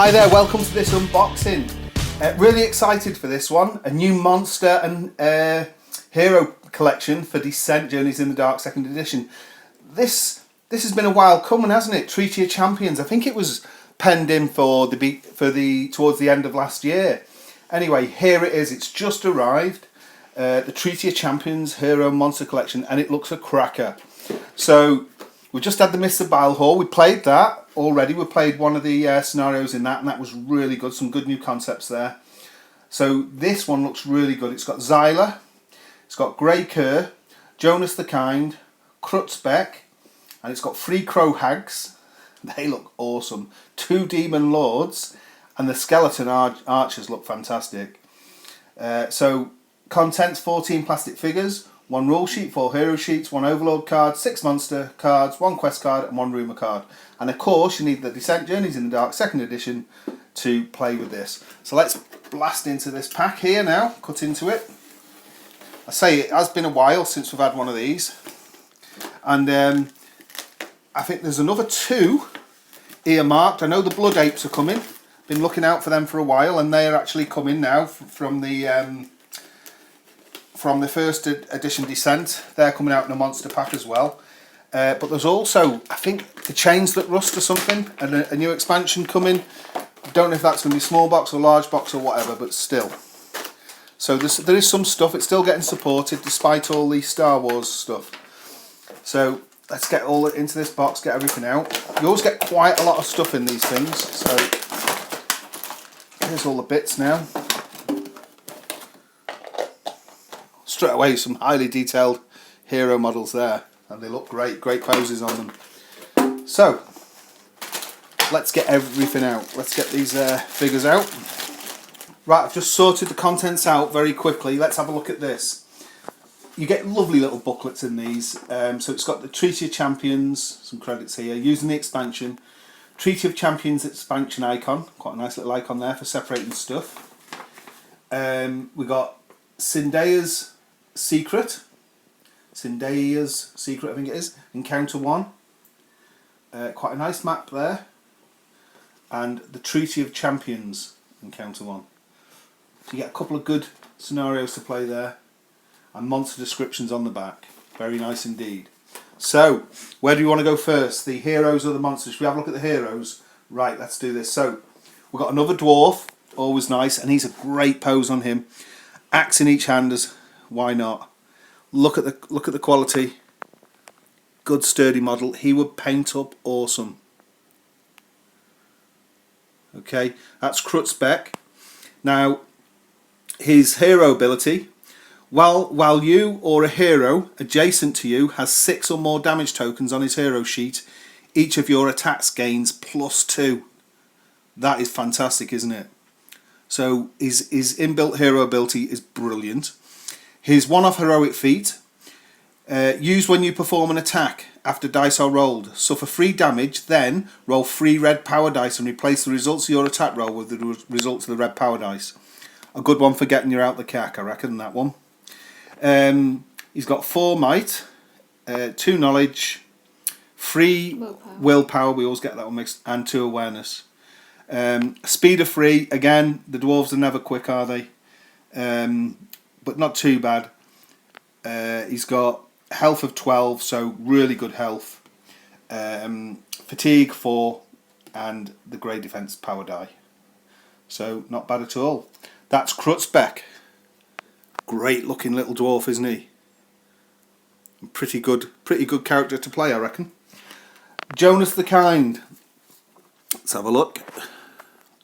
Hi there, welcome to this unboxing. Really excited for this one. A new monster and hero collection for Descent Journeys in the Dark 2nd edition. This has been a while coming, hasn't it? Treaty of Champions. I think it was penned in for towards the end of last year. Anyway, here it is. It's just arrived. The Treaty of Champions Hero Monster Collection, and it looks a cracker. So we just had the Mr. Balehor. We played that already. We played one of the scenarios in that, and that was really good. Some good new concepts there. So this one looks really good. It's got Sylar, it's got Grey Kerr, Jonas the Kind, Krutzbeck, and it's got 3 Crow Hags. They look awesome. 2 Demon Lords, and the Skeleton Archers look fantastic. So contents: 14 plastic figures, 1 rule sheet, 4 hero sheets, 1 overlord card, 6 monster cards, 1 quest card, and 1 rumour card. And of course you need the Descent Journeys in the Dark 2nd edition to play with this. So let's blast into this pack here now, cut into it. I say it has been a while since we've had one of these. And I think there's another 2 earmarked. I know the Blood Apes are coming. Been looking out for them for a while, and they are actually coming now from the 1st edition Descent. They're coming out in a monster pack as well. But there's also, I think, the Chains That Rust or something, and a new expansion coming. Don't know if that's going to be small box or large box or whatever, but still. So there is some stuff. It's still getting supported despite all the Star Wars stuff. So let's get all into this box, get everything out. You always get quite a lot of stuff in these things. So here's all the bits now. Straight away, some highly detailed hero models there, and they look great poses on them. So let's get everything out. Let's get these figures out. Right, I've just sorted the contents out very quickly. Let's have a look at this. You get lovely little booklets in these. So it's got the Treaty of Champions, some credits here, using the expansion. Treaty of Champions expansion icon, quite a nice little icon there for separating stuff. We got Zendaya's Secret, I think it is, Encounter 1. Quite a nice map there. And the Treaty of Champions, Encounter 1. So you get a couple of good scenarios to play there. And monster descriptions on the back. Very nice indeed. So, where do you want to go first? The heroes or the monsters? Should we have a look at the heroes? Right, let's do this. So, we've got another dwarf, always nice, and he's a great pose on him. Axe in each hand, why not? Look at the quality. Good sturdy model. He would paint up awesome. Okay, that's Krutzbeck. Now, his hero ability. While you or a hero adjacent to you has 6 or more damage tokens on his hero sheet, each of your attacks gains +2. That is fantastic, isn't it? So his inbuilt hero ability is brilliant. His one-off heroic feat, used when you perform an attack after dice are rolled. Suffer 3 damage, then roll 3 red power dice and replace the results of your attack roll with the results of the red power dice. A good one for getting you out the cack, I reckon, that one. He's got 4 might, 2 knowledge, 3 willpower, we always get that one mixed, and 2 awareness. Speed of 3, again, the dwarves are never quick, are they? But not too bad. He's got health of 12, so really good health. Fatigue 4, and the grey defense power die. So not bad at all. That's Krutzbeck. Great looking little dwarf, isn't he? Pretty good character to play, I reckon. Jonas the Kind. Let's have a look.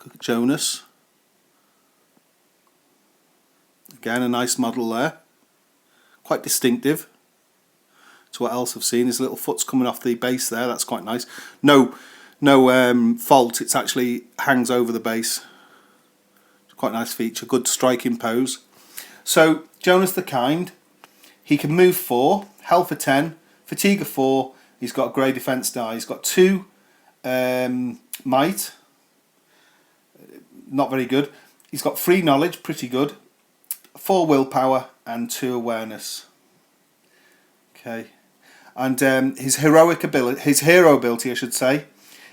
Look at Jonas. Again, a nice model there. Quite distinctive to what else I've seen. His little foot's coming off the base there. That's quite nice. No fault. It's actually hangs over the base. It's quite a nice feature. Good striking pose. So Jonas the Kind. He can move 4, health of 10, fatigue of 4. He's got a grey defense die. He's got 2 might. Not very good. He's got 3 knowledge. Pretty good. 4 willpower and 2 awareness. Okay, and his hero ability, I should say,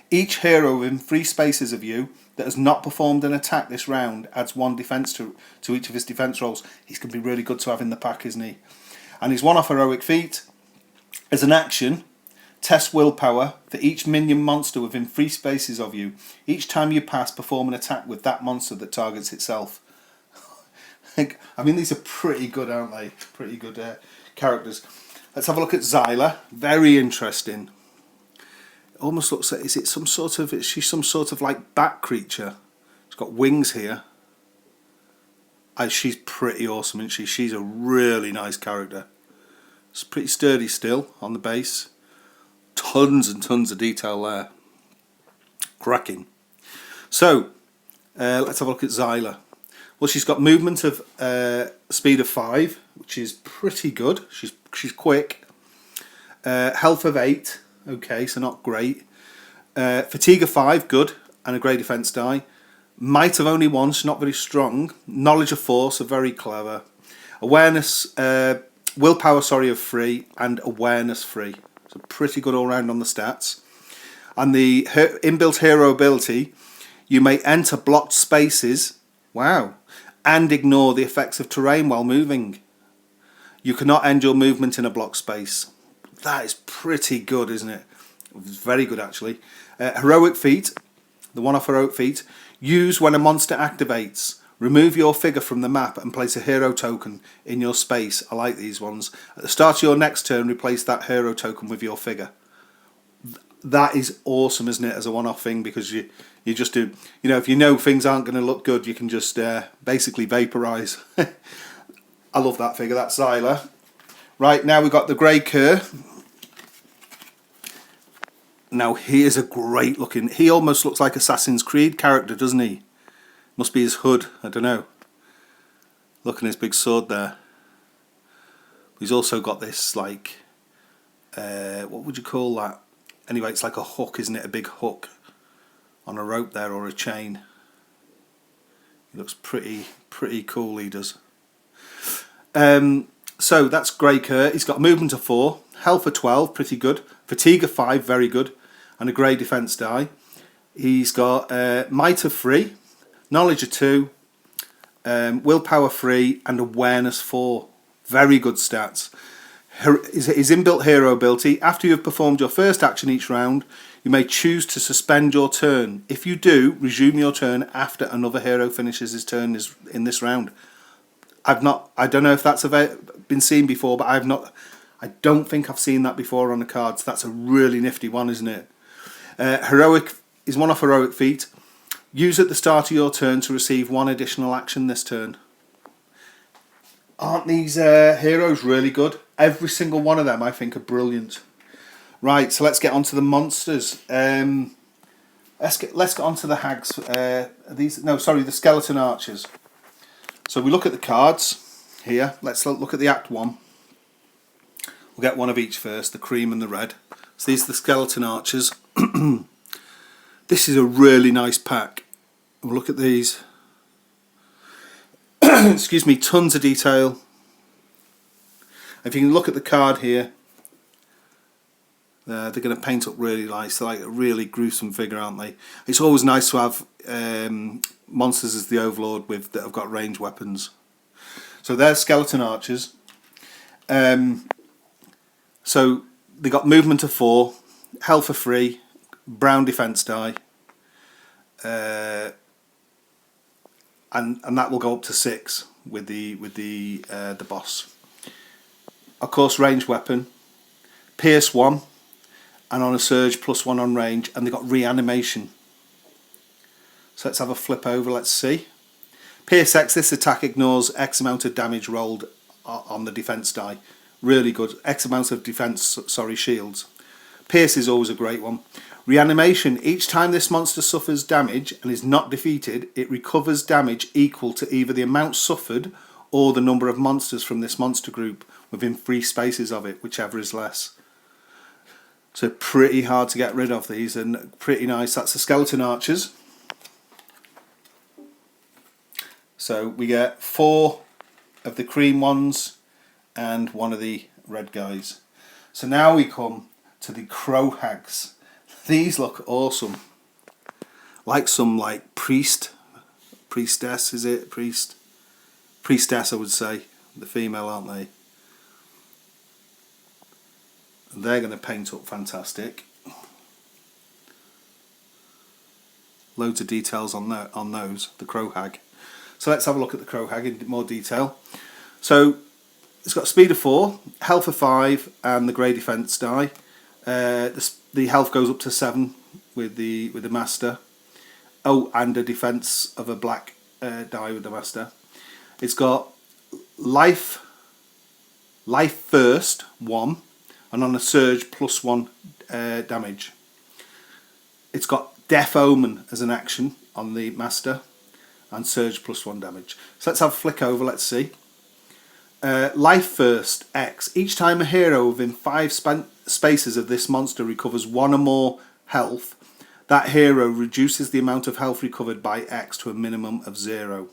Each hero within 3 spaces of you that has not performed an attack this round adds 1 defense to each of his defense rolls. He's going to be really good to have in the pack, isn't he? And he's 1 off heroic feat. As an action, test willpower for each minion monster within 3 spaces of you. Each time you pass, perform an attack with that monster that targets itself. I mean, these are pretty good, aren't they? Pretty good characters. Let's have a look at Sylar. Very interesting. It almost looks like, is she some sort of like bat creature? She's got wings here. She's pretty awesome, isn't she? She's a really nice character. It's pretty sturdy still on the base. Tons and tons of detail there. Cracking. So, let's have a look at Sylar. Well, she's got movement of speed of 5, which is pretty good. She's quick. Health of 8, okay, so not great. Fatigue of 5, good, and a grey defense die. Might of only 1, she's not very strong. Knowledge of 4, so very clever. Awareness, willpower, of 3, and awareness 3. So pretty good all round on the stats. And the inbuilt hero ability, you may enter blocked spaces. Wow. And ignore the effects of terrain while moving. You cannot end your movement in a blocked space. That is pretty good, isn't it? It's very good, actually. Heroic feat, the 1 off heroic feat. Use when a monster activates. Remove your figure from the map and place a hero token in your space. I like these ones. At the start of your next turn, replace that hero token with your figure. That is awesome, isn't it, as a one-off thing, because you just do, if you know things aren't going to look good, you can just basically vaporize. I love that figure. That's Sylar. Right, now we've got the Grey Cur. Now he is a great looking, he almost looks like Assassin's Creed character, doesn't he? Must be his hood, I don't know. Look at his big sword there. He's also got this like, what would you call that? Anyway, it's like a hook, isn't it? A big hook on a rope there, or a chain. He looks pretty cool, he does. So that's Grey Cur. He's got movement of 4, health of 12, pretty good. Fatigue of 5, very good. And a grey defense die. He's got might of 3, knowledge of 2, willpower 3, and awareness 4. Very good stats. His inbuilt hero ability, after you have performed your first action each round, you may choose to suspend your turn. If you do, resume your turn after another hero finishes his turn in this round. I don't know if that's been seen before, but I don't think I've seen that before on the cards. That's a really nifty one, isn't it? Heroic is 1 off heroic feat. Use at the start of your turn to receive 1 additional action this turn. Aren't these heroes really good? Every single one of them, I think, are brilliant. Right, so let's get on to the monsters. Let's get on to the hags. The skeleton archers. So we look at the cards here. Let's look at the Act 1. We'll get one of each first, the cream and the red. So these are the skeleton archers. This is a really nice pack. We'll look at these. Excuse me, tons of detail. If you can look at the card here, they're going to paint up really nice. They're like a really gruesome figure, aren't they? It's always nice to have monsters as the overlord that have got ranged weapons. So they're skeleton archers. So they got movement of 4, health of 3, brown defense die, and that will go up to 6 with the boss. Of course, ranged weapon, pierce 1, and on a surge +1 on range, and they got reanimation. So let's have a flip over. Let's see. Pierce X. This attack ignores X amount of damage rolled on the defense die. Really good. X amount of defense. Shields. Pierce is always a great one. Reanimation. Each time this monster suffers damage and is not defeated, it recovers damage equal to either the amount suffered or the number of monsters from this monster group within 3 spaces of it, whichever is less. So pretty hard to get rid of these, and pretty nice. That's the skeleton archers. So we get 4 of the cream ones and 1 of the red guys. So now we come to the crow hags. These look awesome. Like some like priestess, is it? Priestess, I would say. The female, aren't they? And they're going to paint up fantastic. Loads of details on those, the crow hag. So let's have a look at the crow hag in more detail. So it's got speed of 4, health of 5, and the grey defence die. The health goes up to 7 with the master. Oh, and a defence of a black die with the master. It's got life first 1, and on a surge +1 damage. It's got Death Omen as an action on the master, and surge +1 damage. So let's have a flick over. Let's see. Life first X. Each time a hero within 5 spaces of this monster recovers 1 or more health, that hero reduces the amount of health recovered by X to a minimum of 0.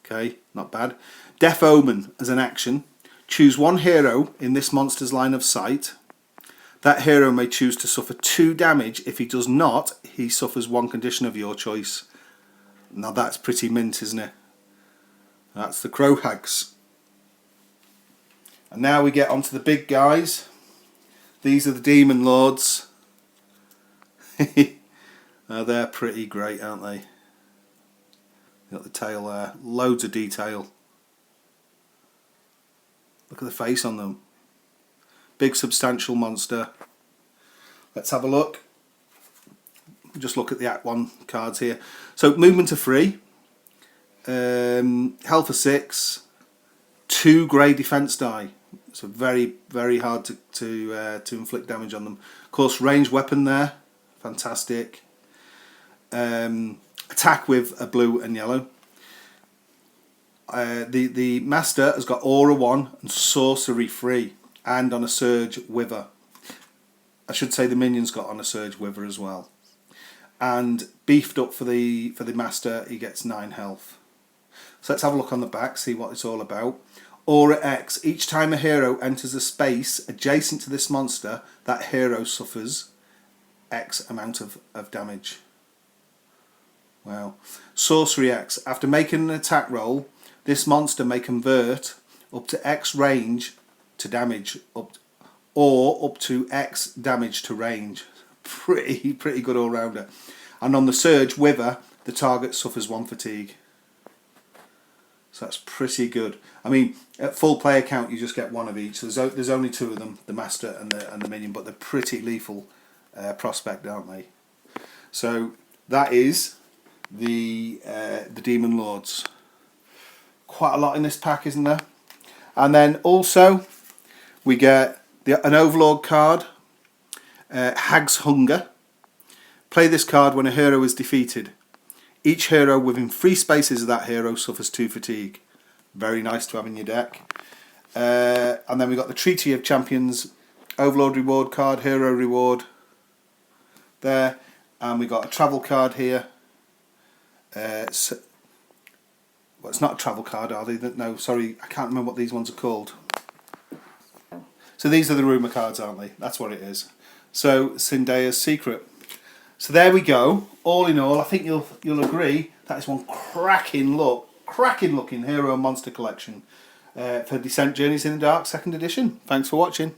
Okay, not bad. Death Omen as an action. Choose 1 hero in this monster's line of sight. That hero may choose to suffer 2 damage. If he does not, he suffers 1 condition of your choice. Now that's pretty mint, isn't it? That's the crow hags. And now we get onto the big guys. These are the demon lords. Now they're pretty great, aren't they? Got the tail there, loads of detail. Look at the face on them. Big substantial monster. Let's have a look. Just look at the Act 1 cards here. So movement of 3, health of 6, 2 grey defence die. So very, very hard to inflict damage on them. Of course, ranged weapon there, fantastic. Attack with a blue and yellow. The master has got aura 1 and sorcery 3, and on a surge wither. I should say the minion's got on a surge wither as well. And beefed up for the master, he gets 9 health. So let's have a look on the back, see what it's all about. Aura X. Each time a hero enters a space adjacent to this monster, that hero suffers X amount of damage. Wow. Sorcery X. After making an attack roll, this monster may convert up to X range to damage, or up to X damage to range. Pretty good all-rounder. And on the surge wither, the target suffers 1 fatigue. So that's pretty good. I mean, at full player count, you just get 1 of each. There's only 2 of them, the master and the minion, but they're pretty lethal prospect, aren't they? So that is the demon lords. Quite a lot in this pack, isn't there? And then also we get an overlord card, Hag's Hunger. Play this card when a hero is defeated. Each hero within 3 spaces of that hero suffers 2 fatigue. Very nice to have in your deck. And then we got the Treaty of Champions Overlord reward card, hero reward there. And we got a travel card here. Well, it's not a travel card, are they? No, sorry, I can't remember what these ones are called. So these are the rumour cards, aren't they? That's what it is. So Zindaya's Secret. So there we go. All in all, I think you'll agree that is one cracking looking hero and monster collection for Descent Journeys in the Dark 2nd edition. Thanks for watching.